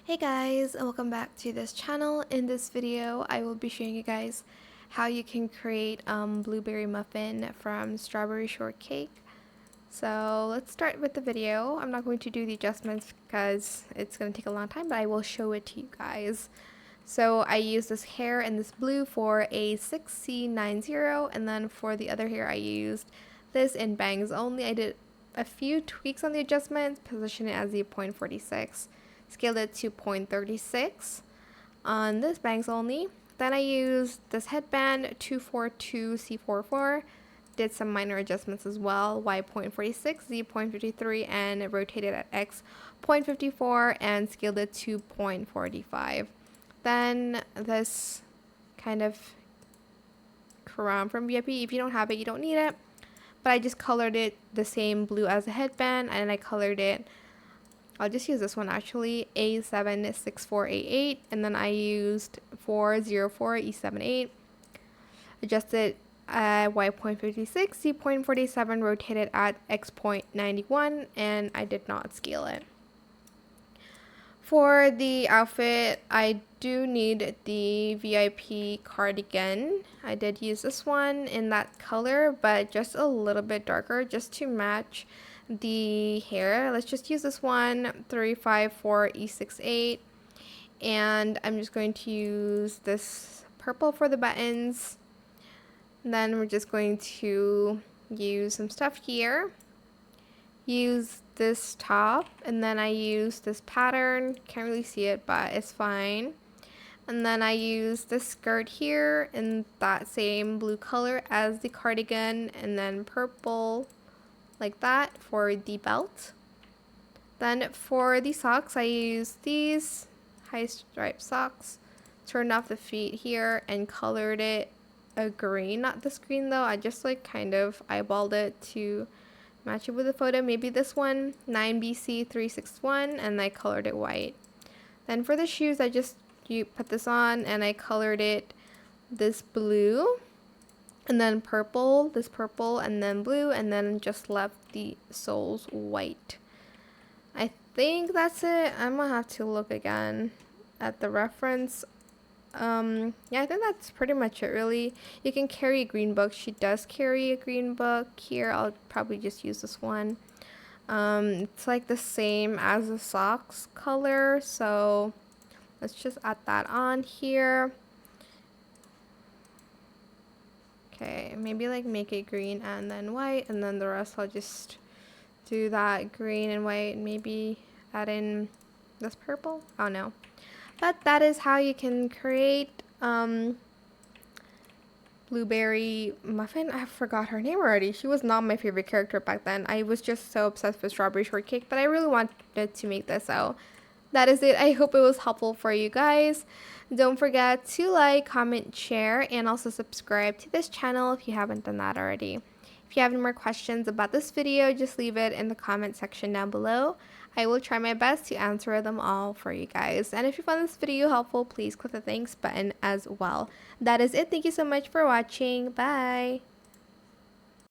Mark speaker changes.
Speaker 1: Hey guys, and welcome back to this channel. In this video, I will be showing you guys how you can create Blueberry Muffin from Strawberry Shortcake. So let's start with the video. I'm not going to do the adjustments because it's going to take a long time, but I will show it to you guys. So I use this hair and this blue for a 6C90, and then for the other hair I used this in bangs only. I did a few tweaks on the adjustments, position it as the 0.46. Scaled it to 0.36 on this bangs only. Then I used this headband 242C44, did some minor adjustments as well, Y 0.46, Z 0.53, and rotated at X 0.54 and scaled it to 0.45. Then this kind of crown from VIP. If you don't have it, you don't need it. But I just colored it the same blue as the headband, and I colored it, I'll just use this one actually, A76488, and then I used 404E78, adjusted at Y.56, Z.47, rotated at X.91, and I did not scale it. For the outfit, I do need the VIP cardigan. I did use this one in that color, but just a little bit darker, just to match the hair. Let's just use this one, 354E68, and I'm just going to use this purple for the buttons. And then we're just going to use some stuff here, use this top, and then I use this pattern, can't really see it but it's fine. And then I use this skirt here in that same blue color as the cardigan, and then purple like that for the belt. Then for the socks, I use these high stripe socks, turned off the feet here and colored it a green. Not this green though, I just like kind of eyeballed it to match it with the photo. Maybe this one, 9BC361, and I colored it white. Then for the shoes, I just put this on and I colored it this blue, and then purple, this purple, and then blue, and then just left the soles white. I think that's it. I'm gonna have to look again at the reference. Yeah, I think that's pretty much it really. You can carry a green book. She does carry a green book here. I'll probably just use this one. It's like the same as the socks color, so let's just add that on here. Okay, maybe like make it green and then white, and then the rest I'll just do that green and white, and maybe add in this purple. Oh no. But that is how you can create Blueberry Muffin. I forgot her name already. She was not my favorite character back then. I was just so obsessed with Strawberry Shortcake, but I really wanted to make this, so that is it. I hope it was helpful for you guys. Don't forget to like, comment, share, and also subscribe to this channel if you haven't done that already. If you have any more questions about this video, just leave it in the comment section down below. I will try my best to answer them all for you guys. And if you found this video helpful, please click the thanks button as well. That is it. Thank you so much for watching. Bye!